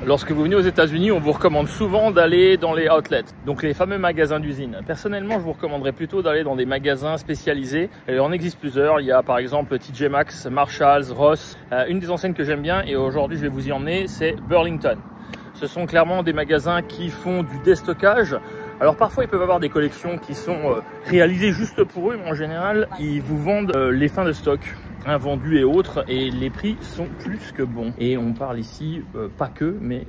Lorsque vous venez aux États-Unis, on vous recommande souvent d'aller dans les outlets, donc les fameux magasins d'usine. Personnellement, je vous recommanderais plutôt d'aller dans des magasins spécialisés. Il en existe plusieurs. Il y a par exemple TJ Maxx, Marshalls, Ross. Une des enseignes que j'aime bien et aujourd'hui je vais vous y emmener, c'est Burlington. Ce sont clairement des magasins qui font du déstockage. Alors parfois ils peuvent avoir des collections qui sont réalisées juste pour eux, mais en général ils vous vendent les fins de stock, invendus et autres, et les prix sont plus que bons. Et on parle ici pas que, mais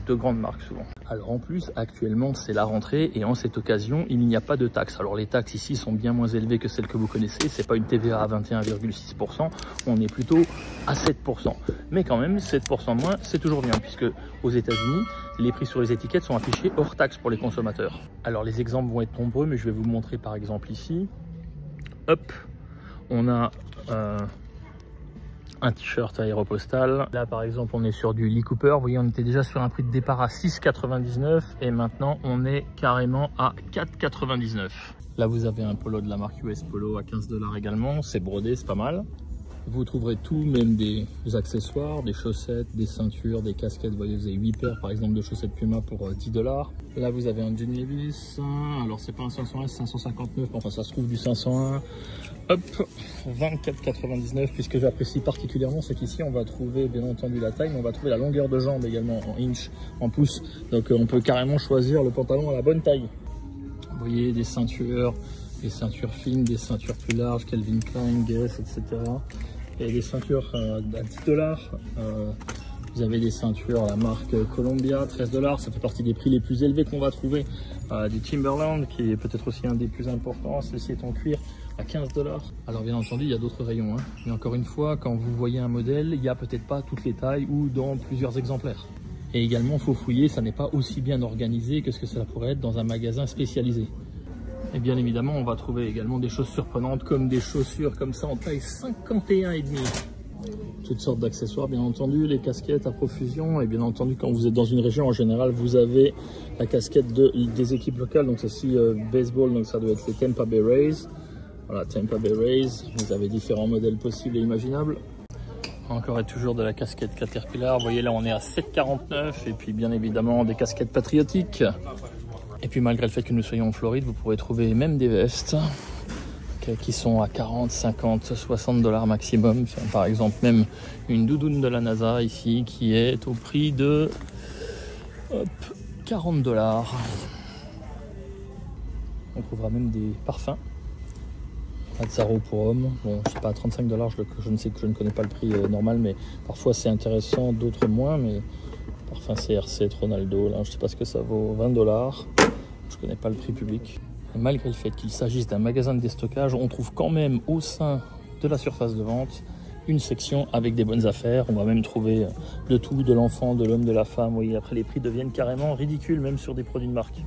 de grandes marques souvent. Alors en plus actuellement c'est la rentrée et en cette occasion il n'y a pas de taxes. Alors les taxes ici sont bien moins élevées que celles que vous connaissez, c'est pas une TVA à 21,6%, on est plutôt à 7%. Mais quand même 7% de moins c'est toujours bien, puisque aux États-Unis les prix sur les étiquettes sont affichés hors taxe pour les consommateurs. Alors les exemples vont être nombreux, mais je vais vous montrer par exemple ici. Hop, on a un t-shirt Aéropostale. Là par exemple on est sur du Lee Cooper. Vous voyez, on était déjà sur un prix de départ à 6,99 et maintenant on est carrément à 4,99. Là vous avez un polo de la marque US Polo à 15 $ également. C'est brodé, c'est pas mal. Vous trouverez tout, même des accessoires, des chaussettes, des ceintures, des casquettes. Vous voyez, vous avez 8 paires par exemple de chaussettes Puma pour 10 $. Là vous avez un jean Levi's, alors c'est pas un 501, c'est 559, enfin ça se trouve du 501. Hop, 24,99. Puis ce que j'apprécie particulièrement, c'est qu'ici on va trouver bien entendu la taille, mais on va trouver la longueur de jambe également en inch, en pouces. Donc on peut carrément choisir le pantalon à la bonne taille. Vous voyez, des ceintures fines, des ceintures plus larges, Calvin Klein, Guess, etc. Et des ceintures à 10 $. Vous avez des ceintures à la marque Columbia, 13 $. Ça fait partie des prix les plus élevés qu'on va trouver. Du Timberland, qui est peut-être aussi un des plus importants. Celle-ci est en cuir à 15 $. Alors bien entendu, il y a d'autres rayons, hein. Mais encore une fois, quand vous voyez un modèle, il n'y a peut-être pas toutes les tailles ou dans plusieurs exemplaires. Et également, il faut fouiller, ça n'est pas aussi bien organisé que ce que cela pourrait être dans un magasin spécialisé. Et bien évidemment, on va trouver également des choses surprenantes, comme des chaussures comme ça en taille 51,5. Toutes sortes d'accessoires, bien entendu, les casquettes à profusion. Et bien entendu, quand vous êtes dans une région, en général, vous avez la casquette des équipes locales. Donc ceci, baseball, donc ça doit être les Tampa Bay Rays. Voilà, Tampa Bay Rays. Vous avez différents modèles possibles et imaginables. Encore et toujours de la casquette Caterpillar. Vous voyez, là, on est à 7,49. Et puis, bien évidemment, des casquettes patriotiques. Et puis malgré le fait que nous soyons en Floride, vous pourrez trouver même des vestes qui sont à 40, 50, 60 $ maximum. Par exemple même une doudoune de la NASA ici qui est au prix de 40 $. On trouvera même des parfums. Azzaro pour hommes, bon je sais pas, à 35 $, je ne sais que je ne connais pas le prix normal, mais parfois c'est intéressant, d'autres moins. Mais parfum CRC, Ronaldo, là je sais pas ce que ça vaut, 20 $. Je connais pas le prix public. Et malgré le fait qu'il s'agisse d'un magasin de déstockage, on trouve quand même au sein de la surface de vente une section avec des bonnes affaires. On va même trouver de tout, de l'enfant, de l'homme, de la femme. Vous voyez, après les prix deviennent carrément ridicules, même sur des produits de marque.